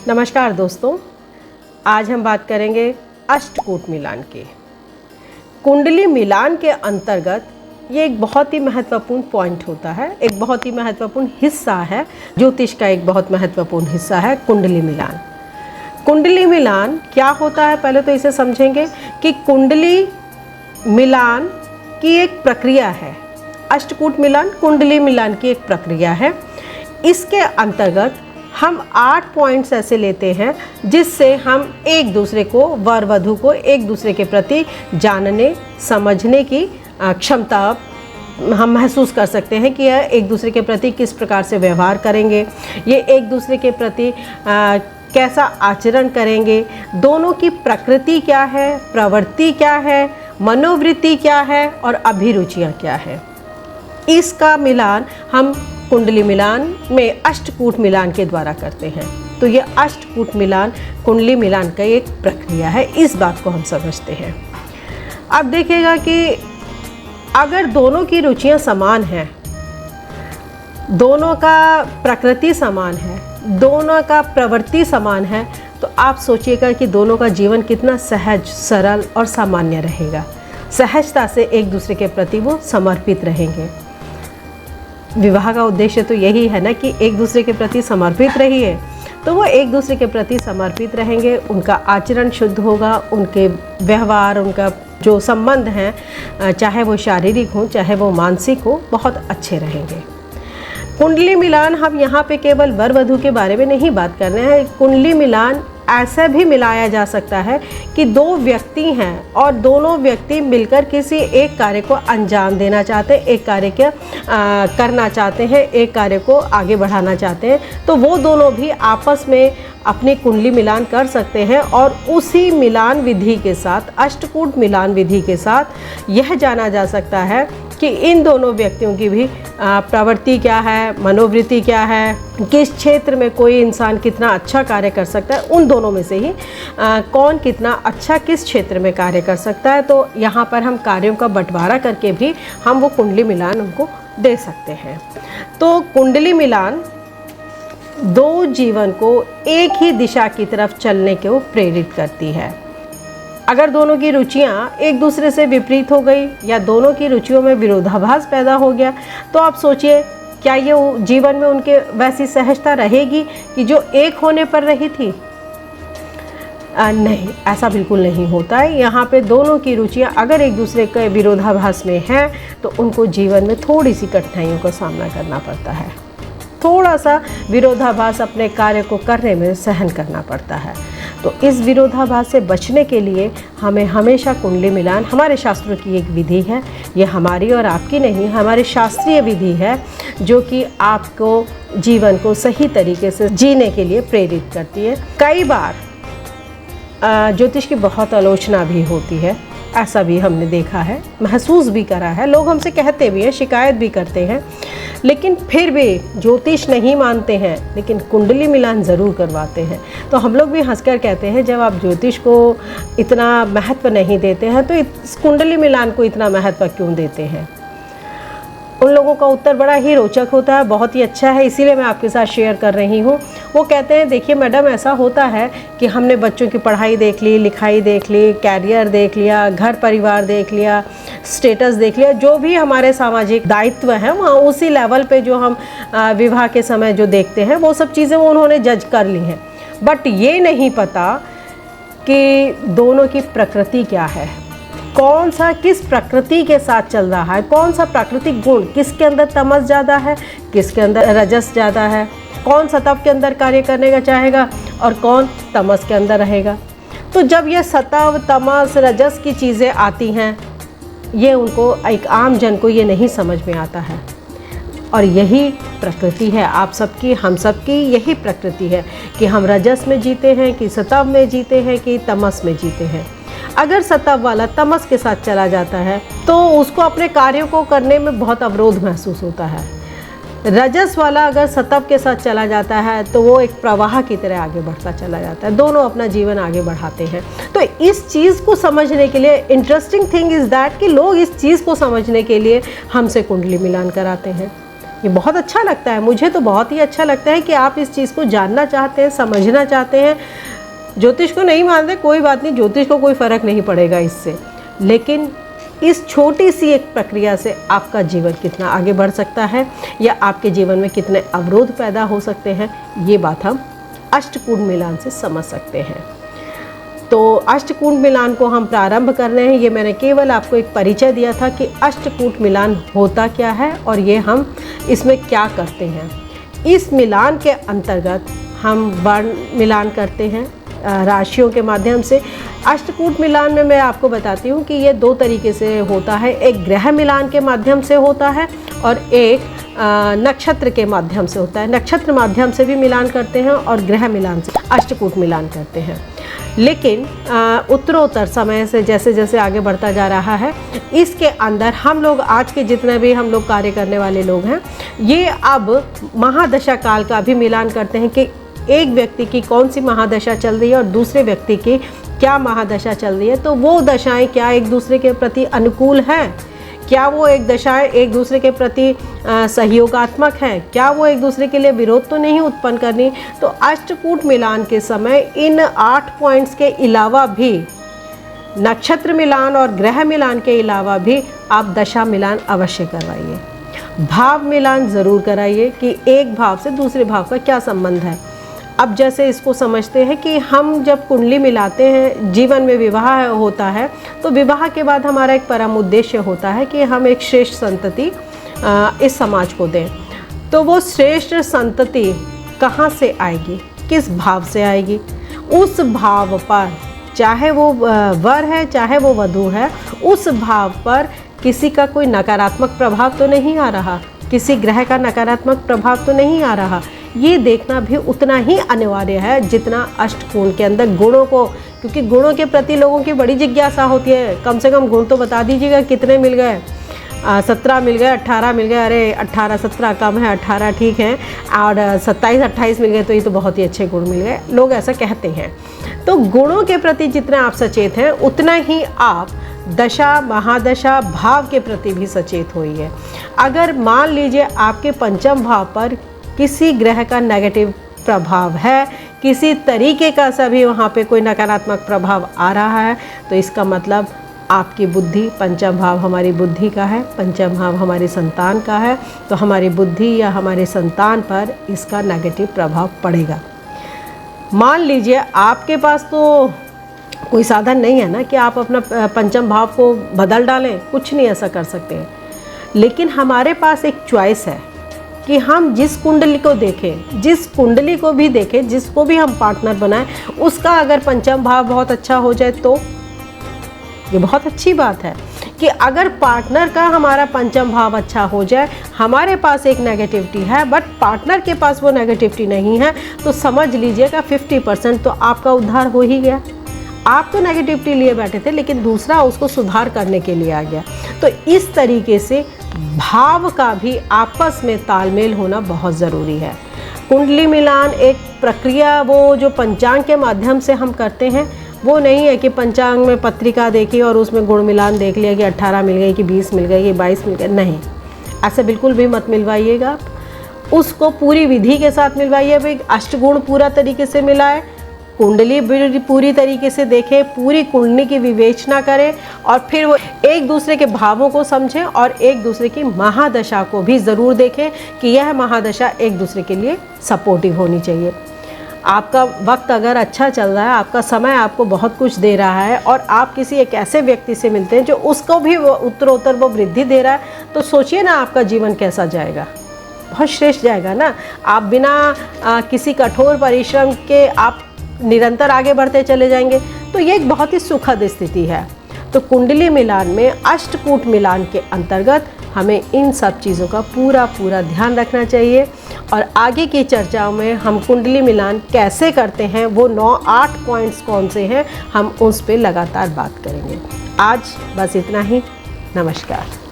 नमस्कार दोस्तों, आज हम बात करेंगे अष्टकूट मिलान की। कुंडली मिलान के अंतर्गत ये एक बहुत ही महत्वपूर्ण पॉइंट होता है, एक बहुत ही महत्वपूर्ण हिस्सा है। ज्योतिष का एक बहुत महत्वपूर्ण हिस्सा है कुंडली मिलान। कुंडली मिलान क्या होता है, पहले तो इसे समझेंगे कि कुंडली मिलान की एक प्रक्रिया है। अष्टकूट मिलान कुंडली मिलान की एक प्रक्रिया है। इसके अंतर्गत हम 8 पॉइंट्स ऐसे लेते हैं जिससे हम एक दूसरे को, वर वधू को एक दूसरे के प्रति जानने समझने की क्षमता हम महसूस कर सकते हैं कि यह एक दूसरे के प्रति किस प्रकार से व्यवहार करेंगे, ये एक दूसरे के प्रति कैसा आचरण करेंगे, दोनों की प्रकृति क्या है, प्रवृत्ति क्या है, मनोवृत्ति क्या है और अभिरुचियाँ क्या है। इसका मिलान हम कुंडली मिलान में अष्टकूट मिलान के द्वारा करते हैं। तो ये अष्टकूट मिलान कुंडली मिलान का एक प्रक्रिया है, इस बात को हम समझते हैं। अब देखिएगा कि अगर दोनों की रुचियां समान हैं, दोनों का प्रकृति समान है, दोनों का प्रवृत्ति समान है, तो आप सोचिएगा कि दोनों का जीवन कितना सहज, सरल और सामान्य रहेगा। सहजता से एक दूसरे के प्रति वो समर्पित रहेंगे। विवाह का उद्देश्य तो यही है ना कि एक दूसरे के प्रति समर्पित रहिए, तो वो एक दूसरे के प्रति समर्पित रहेंगे, उनका आचरण शुद्ध होगा, उनके व्यवहार, उनका जो संबंध हैं, चाहे वो शारीरिक हो चाहे वो मानसिक हो, बहुत अच्छे रहेंगे। कुंडली मिलान हम यहाँ पे केवल वर वधू के बारे में नहीं बात कर रहे हैं। कुंडली मिलान ऐसे भी मिलाया जा सकता है कि दो व्यक्ति हैं और दोनों व्यक्ति मिलकर किसी एक कार्य को अंजाम देना चाहते हैं, एक कार्य को करना चाहते हैं, एक कार्य को आगे बढ़ाना चाहते हैं, तो वो दोनों भी आपस में अपनी कुंडली मिलान कर सकते हैं। और उसी मिलान विधि के साथ, अष्टकूट मिलान विधि के साथ यह जाना जा सकता है कि इन दोनों व्यक्तियों की भी प्रवृत्ति क्या है, मनोवृत्ति क्या है, किस क्षेत्र में कोई इंसान कितना अच्छा कार्य कर सकता है, उन दोनों में से ही कौन कितना अच्छा किस क्षेत्र में कार्य कर सकता है। तो यहाँ पर हम कार्यों का बंटवारा करके भी हम वो कुंडली मिलान उनको दे सकते हैं। तो कुंडली मिलान दो जीवन को एक ही दिशा की तरफ चलने को प्रेरित करती है। अगर दोनों की रुचियां एक दूसरे से विपरीत हो गई या दोनों की रुचियों में विरोधाभास पैदा हो गया, तो आप सोचिए क्या ये जीवन में उनके वैसी सहजता रहेगी कि जो एक होने पर रही थी? नहीं, ऐसा बिल्कुल नहीं होता है। यहाँ पे दोनों की रुचियाँ अगर एक दूसरे के विरोधाभास में हैं तो उनको जीवन में थोड़ी सी कठिनाइयों का सामना करना पड़ता है, थोड़ा सा विरोधाभास अपने कार्य को करने में सहन करना पड़ता है। तो इस विरोधाभास से बचने के लिए हमें हमेशा कुंडली मिलान, हमारे शास्त्रों की एक विधि है, ये हमारी और आपकी नहीं, हमारी शास्त्रीय विधि है जो कि आपको जीवन को सही तरीके से जीने के लिए प्रेरित करती है। कई बार ज्योतिष की बहुत आलोचना भी होती है, ऐसा भी हमने देखा है, महसूस भी करा है, लोग हमसे कहते भी हैं, शिकायत भी करते हैं, लेकिन फिर भी ज्योतिष नहीं मानते हैं, लेकिन कुंडली मिलान ज़रूर करवाते हैं। तो हम लोग भी हंसकर कहते हैं जब आप ज्योतिष को इतना महत्व नहीं देते हैं तो इस कुंडली मिलान को इतना महत्व क्यों देते हैं? उन लोगों का उत्तर बड़ा ही रोचक होता है, बहुत ही अच्छा है, इसीलिए मैं आपके साथ शेयर कर रही हूँ। वो कहते हैं देखिए मैडम, ऐसा होता है कि हमने बच्चों की पढ़ाई देख ली, लिखाई देख ली, कैरियर देख लिया, घर परिवार देख लिया, स्टेटस देख लिया, जो भी हमारे सामाजिक दायित्व हैं वहाँ उसी लेवल पे जो हम विवाह के समय जो देखते हैं वो सब चीज़ें वो उन्होंने जज कर ली हैं। बट ये नहीं पता कि दोनों की प्रकृति क्या है, कौन सा किस प्रकृति के साथ चल रहा है, कौन सा प्राकृतिक गुण, किसके अंदर तमस ज़्यादा है, किसके अंदर रजस ज़्यादा है, कौन सतव के अंदर कार्य करने का चाहेगा और कौन तमस के अंदर रहेगा। तो जब ये सतव, तमस, रजस की चीज़ें आती हैं, ये उनको, एक आम जन को ये नहीं समझ में आता है। और यही प्रकृति है आप सबकी, हम सबकी यही प्रकृति है कि हम रजस में जीते हैं कि सतव में जीते हैं कि तमस में जीते हैं। अगर सतव वाला तमस के साथ चला जाता है तो उसको अपने कार्यों को करने में बहुत अवरोध महसूस होता है। रजस वाला अगर सतव के साथ चला जाता है तो वो एक प्रवाह की तरह आगे बढ़ता चला जाता है, दोनों अपना जीवन आगे बढ़ाते हैं। तो इस चीज़ को समझने के लिए इंटरेस्टिंग थिंग इज़ दैट कि लोग इस चीज़ को समझने के लिए हमसे कुंडली मिलान कराते हैं। ये बहुत अच्छा लगता है, मुझे तो बहुत ही अच्छा लगता है कि आप इस चीज़ को जानना चाहते हैं, समझना चाहते हैं। ज्योतिष को नहीं मानते कोई बात नहीं, ज्योतिष को कोई फ़र्क नहीं पड़ेगा इससे, लेकिन इस छोटी सी एक प्रक्रिया से आपका जीवन कितना आगे बढ़ सकता है या आपके जीवन में कितने अवरोध पैदा हो सकते हैं, ये बात हम अष्टकूट मिलान से समझ सकते हैं। तो अष्टकूट मिलान को हम प्रारंभ कर रहे हैं। ये मैंने केवल आपको एक परिचय दिया था कि अष्टकूट मिलान होता क्या है और ये हम इसमें क्या करते हैं। इस मिलान के अंतर्गत हम वर्ण मिलान करते हैं राशियों के माध्यम से। अष्टकूट मिलान में मैं आपको बताती हूँ कि ये दो तरीके से होता है, एक ग्रह मिलान के माध्यम से होता है और एक नक्षत्र के माध्यम से होता है। नक्षत्र माध्यम से भी मिलान करते हैं और ग्रह मिलान से अष्टकूट मिलान करते हैं। लेकिन उत्तरोत्तर समय से जैसे जैसे आगे बढ़ता जा रहा है, इसके अंदर हम लोग आज के जितने भी हम लोग कार्य करने वाले लोग हैं, ये अब महादशा काल का भी मिलान करते हैं कि एक व्यक्ति की कौन सी महादशा चल रही है और दूसरे व्यक्ति की क्या महादशा चल रही है। तो वो दशाएं क्या एक दूसरे के प्रति अनुकूल हैं, क्या वो एक दशाएं एक दूसरे के प्रति सहयोगात्मक हैं, क्या वो एक दूसरे के लिए विरोध तो नहीं उत्पन्न करनी। तो अष्टकूट मिलान के समय इन 8 पॉइंट्स के अलावा भी, नक्षत्र मिलान और ग्रह मिलान के अलावा भी आप दशा मिलान अवश्य करवाइए। भाव मिलान ज़रूर कराइए कि एक भाव से दूसरे भाव का क्या संबंध है। अब जैसे इसको समझते हैं कि हम जब कुंडली मिलाते हैं, जीवन में विवाह होता है, तो विवाह के बाद हमारा एक परम उद्देश्य होता है कि हम एक श्रेष्ठ संतति इस समाज को दें। तो वो श्रेष्ठ संतति कहाँ से आएगी, किस भाव से आएगी? उस भाव पर, चाहे वो वर है चाहे वो वधू है, उस भाव पर किसी का कोई नकारात्मक प्रभाव तो नहीं आ रहा, किसी ग्रह का नकारात्मक प्रभाव तो नहीं आ रहा। ये देखना भी उतना ही अनिवार्य है जितना अष्टकोण के अंदर गुणों को, क्योंकि गुणों के प्रति लोगों की बड़ी जिज्ञासा होती है। कम से कम गुण तो बता दीजिएगा कितने मिल गए। 17 मिल गए, 18 मिल गए, अरे 18 17 कम है, 18 ठीक है, और 27 28 मिल गए तो ये तो बहुत ही अच्छे गुण मिल गए, लोग ऐसा कहते हैं। तो गुणों के प्रति जितना आप सचेत हैं उतना ही आप दशा महादशा भाव के प्रति भी सचेत होइए। अगर मान लीजिए आपके पंचम भाव पर किसी ग्रह का नेगेटिव प्रभाव है, किसी तरीके का सभी वहाँ पे कोई नकारात्मक प्रभाव आ रहा है, तो इसका मतलब आपकी बुद्धि, पंचम भाव हमारी बुद्धि का है, पंचम भाव हमारी संतान का है, तो हमारी बुद्धि या हमारे संतान पर इसका नेगेटिव प्रभाव पड़ेगा। मान लीजिए आपके पास तो कोई साधन नहीं है ना कि आप अपना पंचम भाव को बदल डालें, कुछ नहीं ऐसा कर सकते हैं, लेकिन हमारे पास एक चॉइस है कि हम जिस कुंडली को देखें, जिस कुंडली को भी देखें, जिसको भी हम पार्टनर बनाएं, उसका अगर पंचम भाव बहुत अच्छा हो जाए तो ये बहुत अच्छी बात है कि अगर पार्टनर का हमारा पंचम भाव अच्छा हो जाए, हमारे पास एक नेगेटिविटी है बट पार्टनर के पास वो नेगेटिविटी नहीं है, तो समझ लीजिएगा 50% तो आपका उद्धार हो ही गया। आप तो नेगेटिविटी लिए बैठे थे लेकिन दूसरा उसको सुधार करने के लिए आ गया। तो इस तरीके से भाव का भी आपस में तालमेल होना बहुत ज़रूरी है। कुंडली मिलान एक प्रक्रिया, वो जो पंचांग के माध्यम से हम करते हैं, वो नहीं है कि पंचांग में पत्रिका देखी और उसमें गुण मिलान देख लिया कि 18 मिल गई कि 20 मिल गई कि 22 मिल गई। नहीं, ऐसे बिल्कुल भी मत मिलवाइएगा आप। उसको पूरी विधि के साथ मिलवाइए। भाई अष्टगुण पूरा तरीके से मिलाए, कुंडली पूरी तरीके से देखें, पूरी कुंडली की विवेचना करें और फिर वो एक दूसरे के भावों को समझें और एक दूसरे की महादशा को भी ज़रूर देखें कि यह महादशा एक दूसरे के लिए सपोर्टिव होनी चाहिए। आपका वक्त अगर अच्छा चल रहा है, आपका समय आपको बहुत कुछ दे रहा है और आप किसी एक ऐसे व्यक्ति से मिलते हैं जो उसको भी वो उत्तरोत्तर वो वृद्धि दे रहा है, तो सोचिए ना आपका जीवन कैसा जाएगा, बहुत श्रेष्ठ जाएगा ना। आप बिना किसी कठोर परिश्रम के आप निरंतर आगे बढ़ते चले जाएंगे, तो ये एक बहुत ही सुखद स्थिति है। तो कुंडली मिलान में अष्टकूट मिलान के अंतर्गत हमें इन सब चीज़ों का पूरा ध्यान रखना चाहिए और आगे की चर्चाओं में हम कुंडली मिलान कैसे करते हैं, वो 9-8 पॉइंट्स कौन से हैं, हम उस पर लगातार बात करेंगे। आज बस इतना ही। नमस्कार।